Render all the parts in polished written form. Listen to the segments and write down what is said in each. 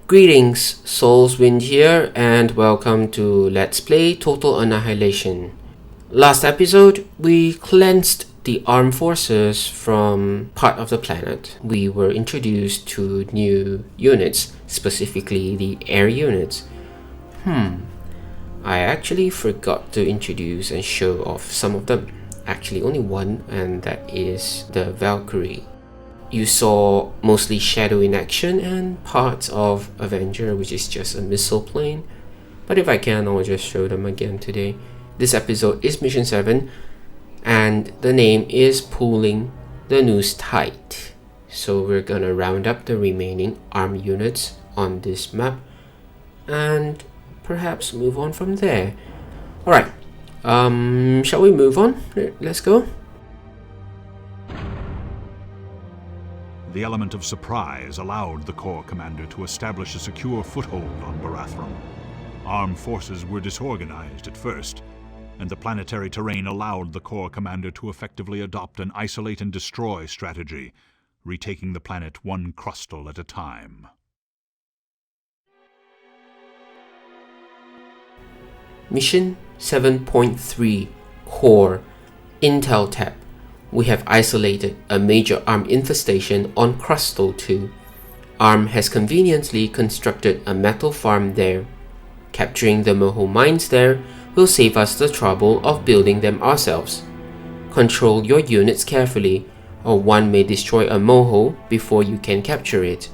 Greetings, Soulswind here, and welcome to Let's Play Total Annihilation. Last episode, we cleansed the armed forces from part of the planet. We were introduced to new units, specifically the air units. I actually forgot to introduce and show off some of them. Actually, only one, and that is the Valkyrie. You saw mostly Shadow in action and parts of Avenger, which is just a missile plane. But if I can, I'll just show them again today. This episode is Mission 7, and the name is Pulling the Noose Tight. So we're gonna round up the remaining armed units on this map, and perhaps move on from there. Alright, shall we move on? Let's go. The element of surprise allowed the Corps commander to establish a secure foothold on Barathrum. Armed forces were disorganized at first, and the planetary terrain allowed the Corps commander to effectively adopt an isolate and destroy strategy, retaking the planet one crustal at a time. Mission 7.3 Core Intel Tab. We have isolated a major arm infestation on Crustal 2. ARM has conveniently constructed a metal farm there. Capturing the Moho mines there will save us the trouble of building them ourselves. Control your units carefully, or one may destroy a Moho before you can capture it.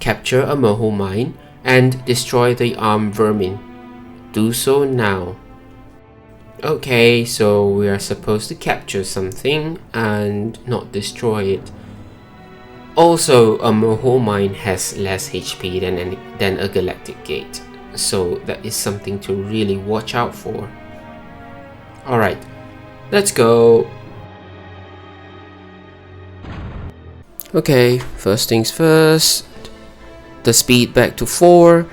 Capture a Moho mine and destroy the arm vermin. Do so now. Okay, so we are supposed to capture something and not destroy it. Also, a Moho mine has less HP than a galactic gate, so that is something to really watch out for. Alright, let's go. Okay, first things first. The speed back to 4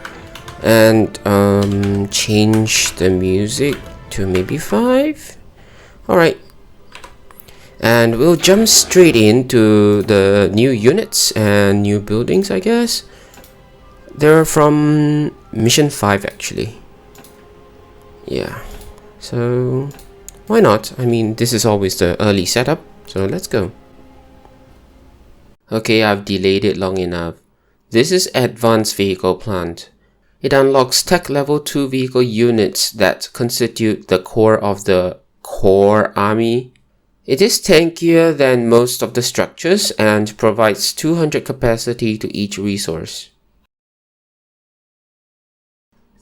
and change the music to maybe 5. Alright, and we'll jump straight into the new units and new buildings, I guess. They're from Mission 5 actually. Yeah, so why not? I mean, this is always the early setup, so let's go. Okay, I've delayed it long enough. This is Advanced Vehicle Plant. It unlocks Tech Level 2 vehicle units that constitute the core of the Core Army. It is tankier than most of the structures and provides 200 capacity to each resource.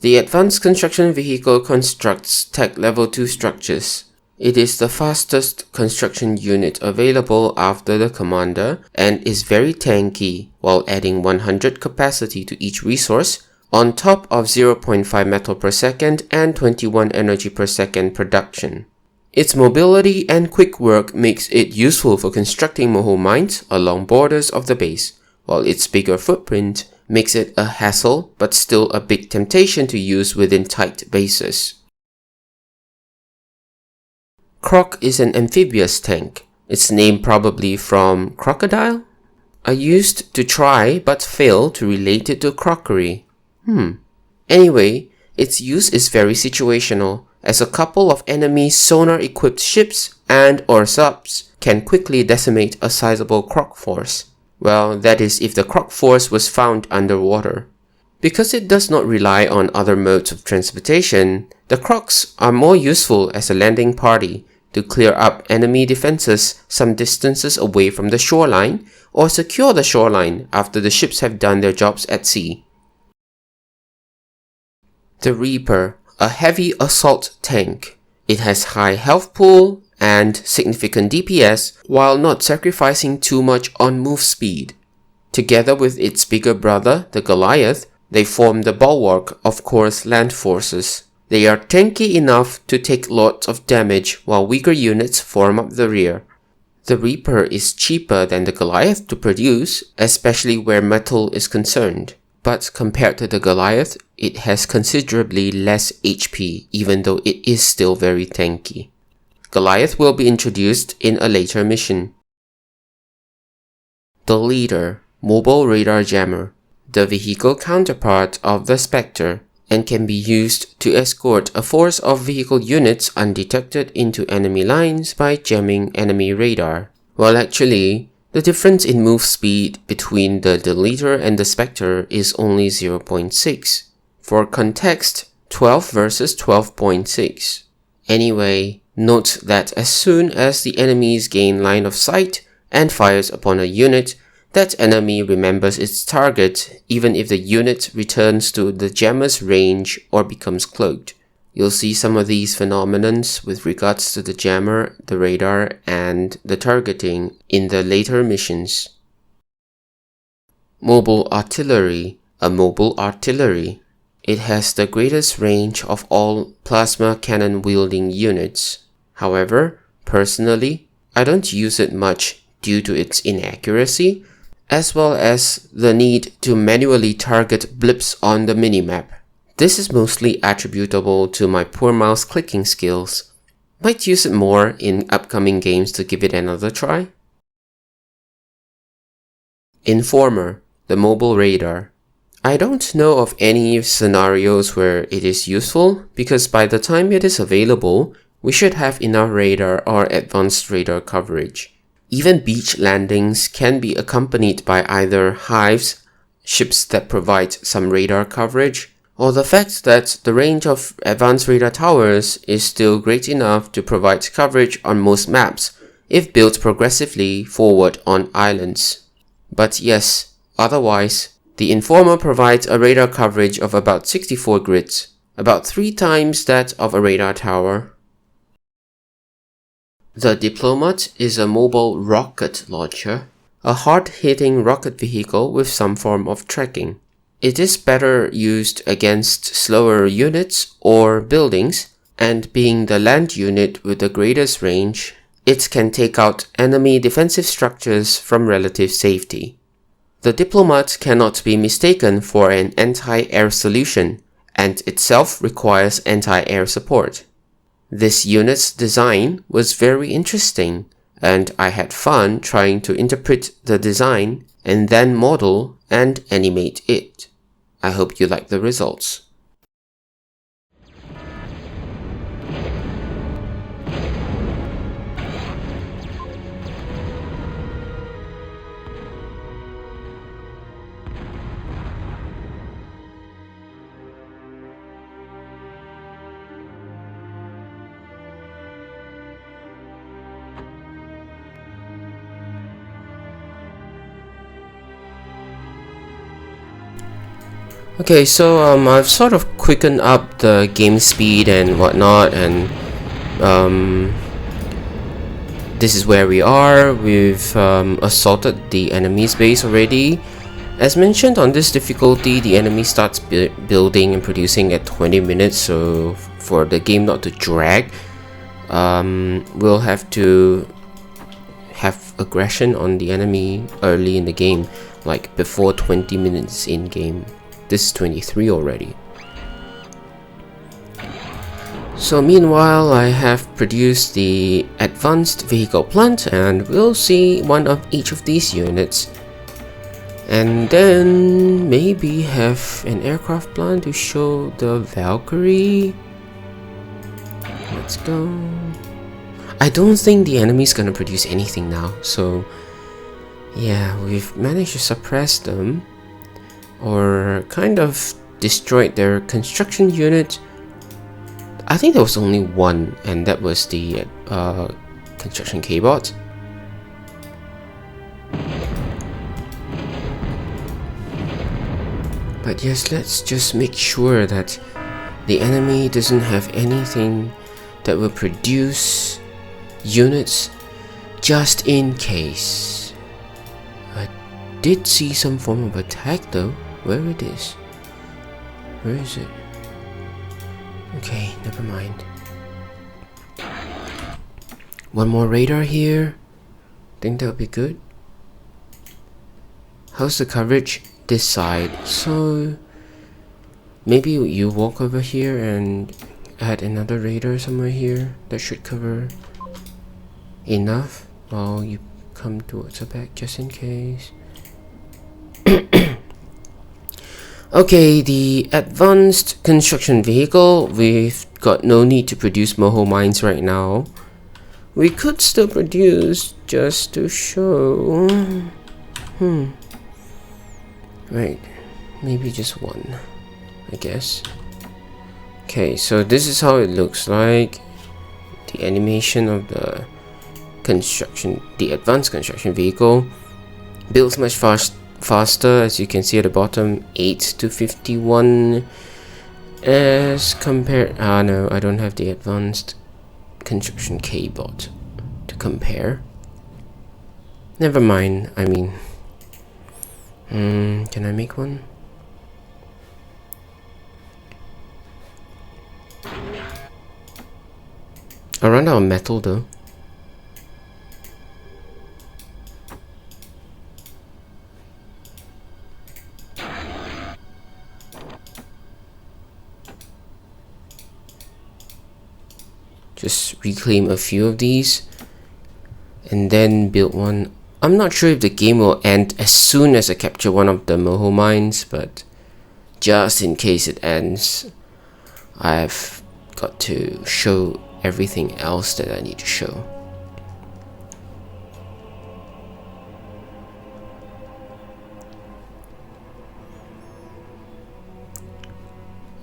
The Advanced Construction Vehicle constructs Tech Level 2 structures. It is the fastest construction unit available after the Commander and is very tanky while adding 100 capacity to each resource, on top of 0.5 metal per second and 21 energy per second production. Its mobility and quick work makes it useful for constructing Moho mines along borders of the base, while its bigger footprint makes it a hassle but still a big temptation to use within tight bases. Crock is an amphibious tank, its name probably from crocodile? I used to try but failed to relate it to crockery. Anyway, its use is very situational, as a couple of enemy sonar-equipped ships and or subs can quickly decimate a sizable Crock force. Well, that is if the Crock force was found underwater. Because it does not rely on other modes of transportation, the Crocks are more useful as a landing party to clear up enemy defenses some distances away from the shoreline or secure the shoreline after the ships have done their jobs at sea. The Reaper, a heavy assault tank. It has high health pool and significant DPS while not sacrificing too much on move speed. Together with its bigger brother, the Goliath, they form the bulwark of Corps' land forces. They are tanky enough to take lots of damage while weaker units form up the rear. The Reaper is cheaper than the Goliath to produce, especially where metal is concerned. But compared to the Goliath, it has considerably less HP, even though it is still very tanky. Goliath will be introduced in a later mission. The Leader, Mobile Radar Jammer. the vehicle counterpart of the Spectre, and can be used to escort a force of vehicle units undetected into enemy lines by jamming enemy radar. Well, actually, the difference in move speed between the Deleter and the Spectre is only 0.6. For context, 12 versus 12.6. Anyway, note that as soon as the enemies gain line of sight and fires upon a unit, that enemy remembers its target even if the unit returns to the jammer's range or becomes cloaked. You'll see some of these phenomenons with regards to the jammer, the radar, and the targeting in the later missions. Mobile Artillery. A mobile artillery. It has the greatest range of all plasma cannon wielding units. However, personally, I don't use it much due to its inaccuracy, as well as the need to manually target blips on the minimap. This is mostly attributable to my poor mouse clicking skills. Might use it more in upcoming games to give it another try. Informer, the mobile radar. I don't know of any scenarios where it is useful, because by the time it is available, we should have enough radar or advanced radar coverage. Even beach landings can be accompanied by either hives, ships that provide some radar coverage, or the fact that the range of advanced radar towers is still great enough to provide coverage on most maps if built progressively forward on islands. But yes, otherwise, the Informer provides a radar coverage of about 64 grids, about 3 times that of a radar tower. The Diplomat is a mobile rocket launcher, a hard-hitting rocket vehicle with some form of tracking. It is better used against slower units or buildings, and being the land unit with the greatest range, it can take out enemy defensive structures from relative safety. The Diplomat cannot be mistaken for an anti-air solution, and itself requires anti-air support. This unit's design was very interesting, and I had fun trying to interpret the design and then model and animate it. I hope you like the results. Okay, so I've sort of quickened up the game speed and whatnot, and this is where we are. We've assaulted the enemy's base already. As mentioned, on this difficulty, the enemy starts building and producing at 20 minutes, so for the game not to drag, we'll have to have aggression on the enemy early in the game, like before 20 minutes in game. This is 23 already. So meanwhile, I have produced the advanced vehicle plant, and we'll see one of each of these units. And then maybe have an aircraft plant to show the Valkyrie. Let's go. I don't think the enemy's gonna produce anything now, so yeah, we've managed to suppress them, or kind of destroyed their construction unit. I think there was only one, and that was the construction K-bot. But yes, let's just make sure that the enemy doesn't have anything that will produce units, just in case. I did see some form of attack though. Where it is? Where is it? Okay, never mind. One more radar here. Think that would be good. How's the coverage this side? So maybe you walk over here and add another radar somewhere here. That should cover enough while you come towards the back, just in case. Okay, the advanced construction vehicle, we've got no need to produce moho mines right now. We could still produce just to show. Right, maybe just one, I guess. Okay, so this is how it looks like. The animation of the advanced construction vehicle builds much faster, as you can see at the bottom, 8 to 51 as compared. No, I don't have the advanced construction K-bot to compare. Never mind. I mean, can I make one? I run out of metal though. Just reclaim a few of these and then build one. I'm not sure if the game will end as soon as I capture one of the moho mines, but just in case it ends, I've got to show everything else that I need to show.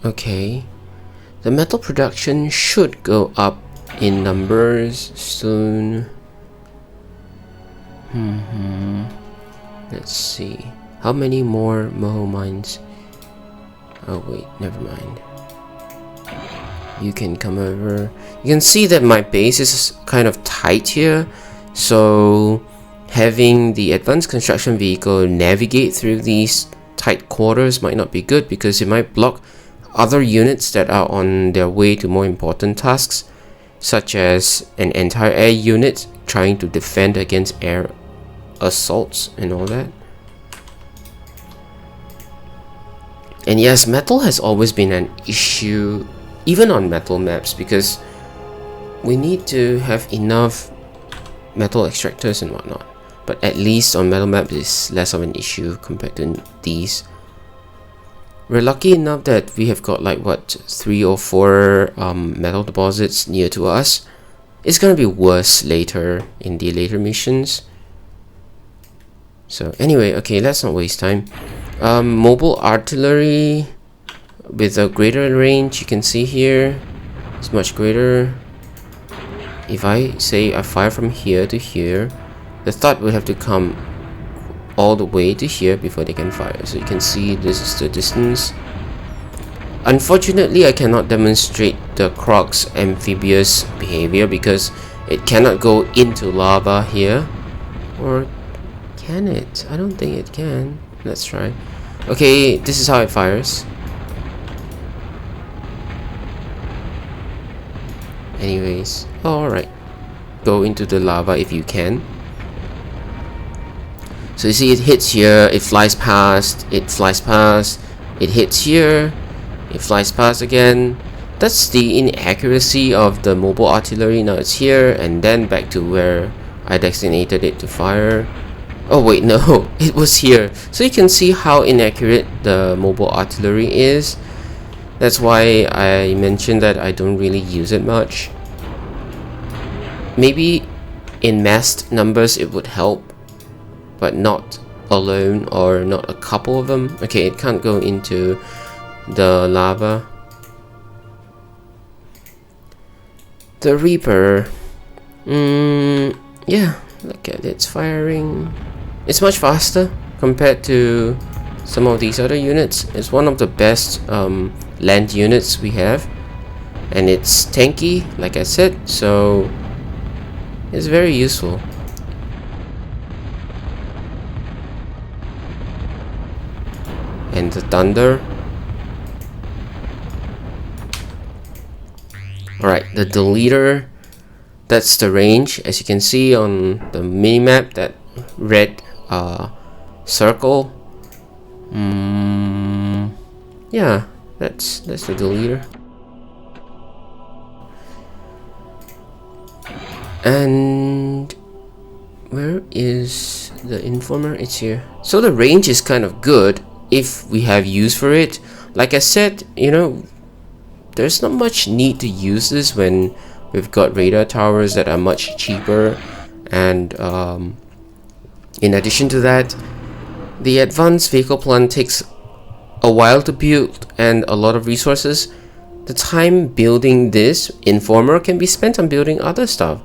Okay, the metal production should go up in numbers soon. Let's see, how many more moho mines? Oh wait, never mind. You can come over. You can see that my base is kind of tight here, so having the advanced construction vehicle navigate through these tight quarters might not be good, because it might block other units that are on their way to more important tasks, such as an entire air unit trying to defend against air assaults and all that. And yes, metal has always been an issue, even on metal maps, because we need to have enough metal extractors and whatnot. But at least on metal maps it's less of an issue compared to these. We're lucky enough that we have got like what, 3 or 4 metal deposits near to us. It's gonna be worse later in the later missions. So anyway, okay, let's not waste time. Mobile artillery with a greater range, you can see here, it's much greater. If I say I fire from here to here, the thought will have to come all the way to here before they can fire. So you can see this is the distance. Unfortunately, I cannot demonstrate the Crock's amphibious behavior because it cannot go into lava here. Or can it? I don't think it can. Let's try. Okay, this is how it fires. Anyways, alright. Go into the lava if you can. So you see it hits here, it flies past, it flies past, it hits here, it flies past again. That's the inaccuracy of the mobile artillery. Now it's here and then back to where I designated it to fire. Oh wait, no, it was here. So you can see how inaccurate the mobile artillery is. That's why I mentioned that I don't really use it much. Maybe in massed numbers it would help, but not alone or not a couple of them. Okay, it can't go into the lava. The Reaper, yeah, look at its firing. It's much faster compared to some of these other units. It's one of the best land units we have, and it's tanky, like I said, so it's very useful. And the Thunder. Alright, the Deleter, that's the range. As you can see on the minimap, that red circle. Yeah, that's the Deleter. And where is the Informer? It's here. So the range is kind of good if we have use for it. Like I said, you know, there's not much need to use this when we've got radar towers that are much cheaper, and in addition to that, the advanced vehicle plant takes a while to build and a lot of resources. The time building this Informer can be spent on building other stuff.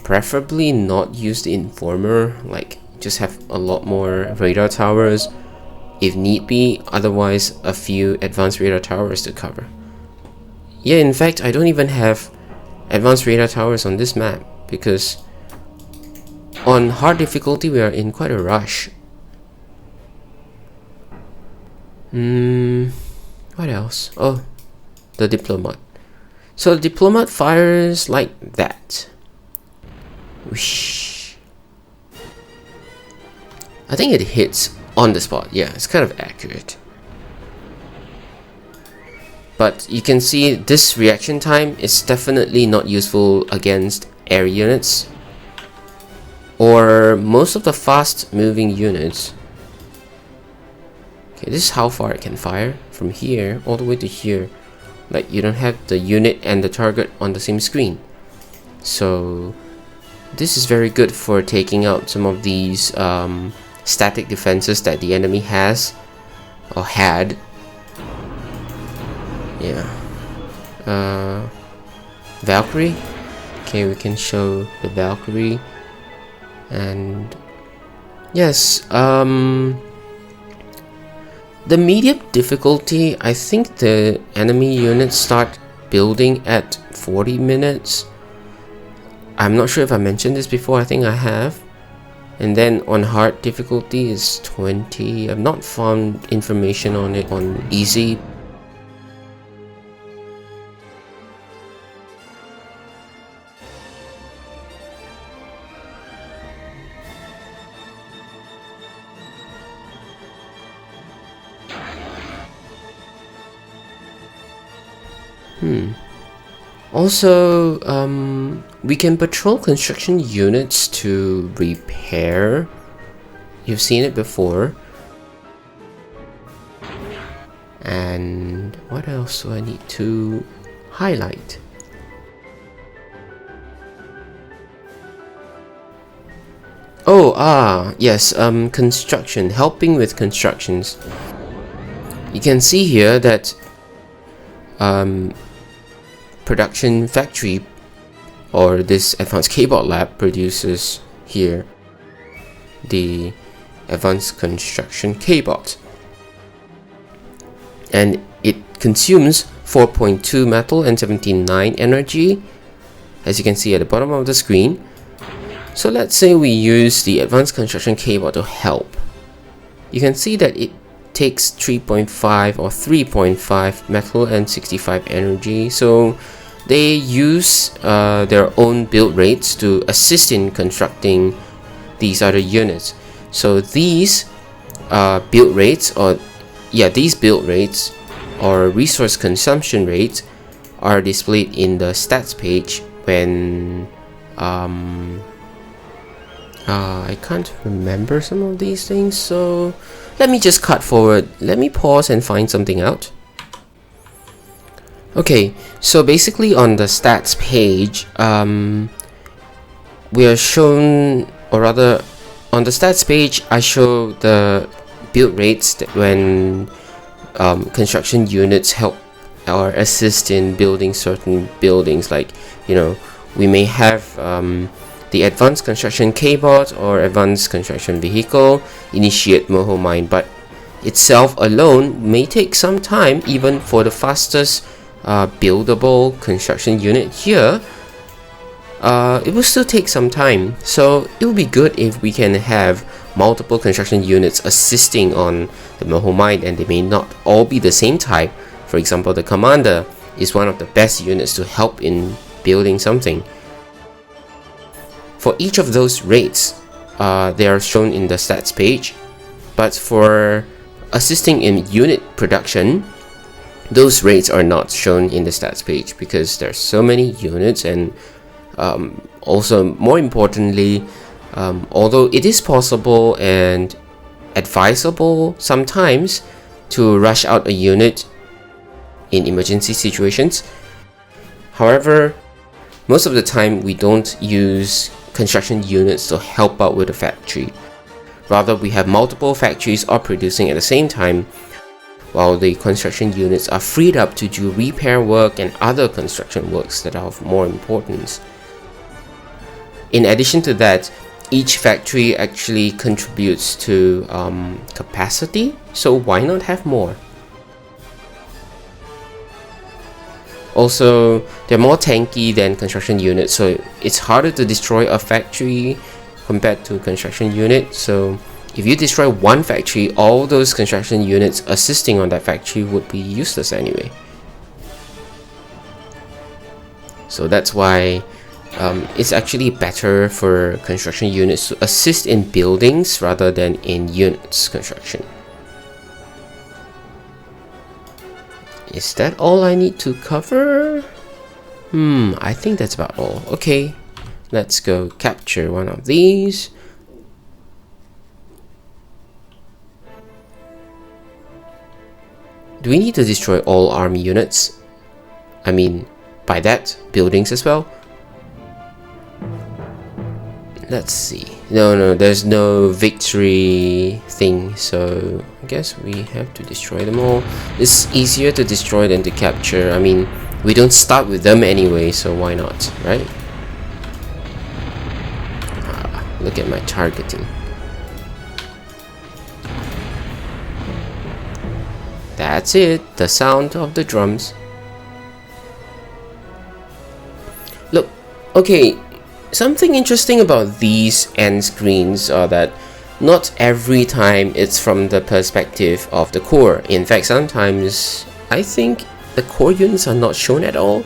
Preferably not use the Informer, like just have a lot more radar towers if need be, otherwise a few advanced radar towers to cover. Yeah, in fact, I don't even have advanced radar towers on this map because on hard difficulty we are in quite a rush. What else? Oh, the Diplomat. So the Diplomat fires like that. Whoosh. I think it hits on the spot. Yeah, it's kind of accurate. But you can see this reaction time is definitely not useful against air units or most of the fast moving units. Okay, this is how far it can fire from here all the way to here. Like, you don't have the unit and the target on the same screen. So this is very good for taking out some of these static defenses that the enemy has or had. Yeah. Valkyrie. Okay, we can show the Valkyrie. And yes, the medium difficulty, I think the enemy units start building at 40 minutes. I'm not sure if I mentioned this before, I think I have. And then on hard difficulty is 20. I've not found information on it on easy. Also, we can patrol construction units to repair. You've seen it before. And what else do I need to highlight? Oh, yes, construction, helping with constructions. You can see here that production factory or this advanced keyboard lab produces here the advanced construction keyboard, and it consumes 4.2 metal and 79 energy, as you can see at the bottom of the screen. So let's say we use the advanced construction keyboard to help. You can see that it takes 3.5 or 3.5 metal and 65 energy. So they use their own build rates to assist in constructing these other units. So these build rates, or these build rates or resource consumption rates are displayed in the stats page when I can't remember some of these things, so let me just cut forward. Let me pause and find something out. Okay, so basically on the stats page, we are shown, or rather on the stats page, I show the build rates that when construction units help or assist in building certain buildings. Like, you know, we may have the advanced construction K-bot or advanced construction vehicle initiate Moho Mine, but itself alone may take some time. Even for the fastest buildable construction unit here, it will still take some time. So it would be good if we can have multiple construction units assisting on the Moho Mine, and they may not all be the same type. For example, the commander is one of the best units to help in building something. For each of those rates, they are shown in the stats page, but for assisting in unit production, those rates are not shown in the stats page because there's so many units. And also, more importantly, although it is possible and advisable sometimes to rush out a unit in emergency situations. However, most of the time we don't use construction units to help out with the factory. Rather, we have multiple factories all producing at the same time, while the construction units are freed up to do repair work and other construction works that are of more importance. In addition to that, each factory actually contributes to capacity, so why not have more? Also, they're more tanky than construction units, so it's harder to destroy a factory compared to a construction unit. So if you destroy one factory, all those construction units assisting on that factory would be useless anyway. So that's why it's actually better for construction units to assist in buildings rather than in units construction. Is that all I need to cover? I think that's about all. Okay, let's go capture one of these. Do we need to destroy all army units? I mean, by that, buildings as well? Let's see. No, there's no victory thing, so I guess we have to destroy them all. It's easier to destroy than to capture. I mean, we don't start with them anyway, so why not, right? Look at my targeting. That's it, the sound of the drums. Look, okay, something interesting about these end screens are that not every time it's from the perspective of the core. In fact, sometimes I think the core units are not shown at all.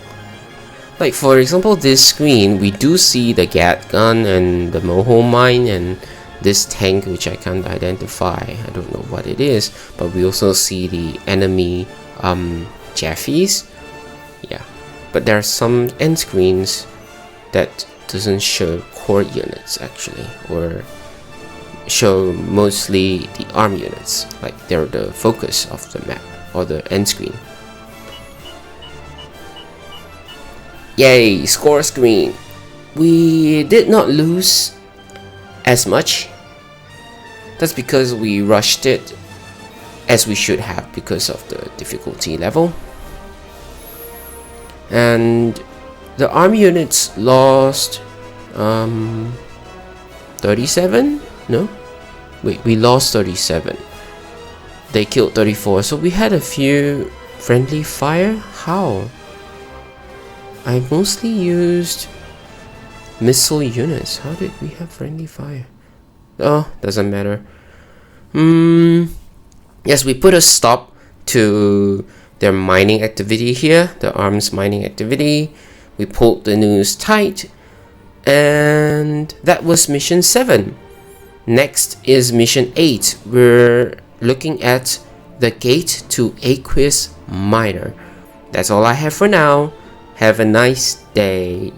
Like for example, this screen, we do see the Gat gun and the Moho mine and this tank which I can't identify. I don't know what it is, but we also see the enemy Jaffies. Yeah, but there are some end screens that doesn't show core units actually, or show mostly the arm units, like they're the focus of the map or the end screen. Yay, score screen! We did not lose as much. That's because we rushed it as we should have because of the difficulty level. And the army units lost 37? No? Wait, we lost 37. They killed 34, so we had a few friendly fire? How? I mostly used missile units. How did we have friendly fire? Oh, doesn't matter. Yes, we put a stop to their mining activity here, the arms mining activity. We pulled the Noose tight, and that was mission 7. Next is mission 8. We're looking at the gate to Aqueous Minor. That's all I have for now. Have a nice day.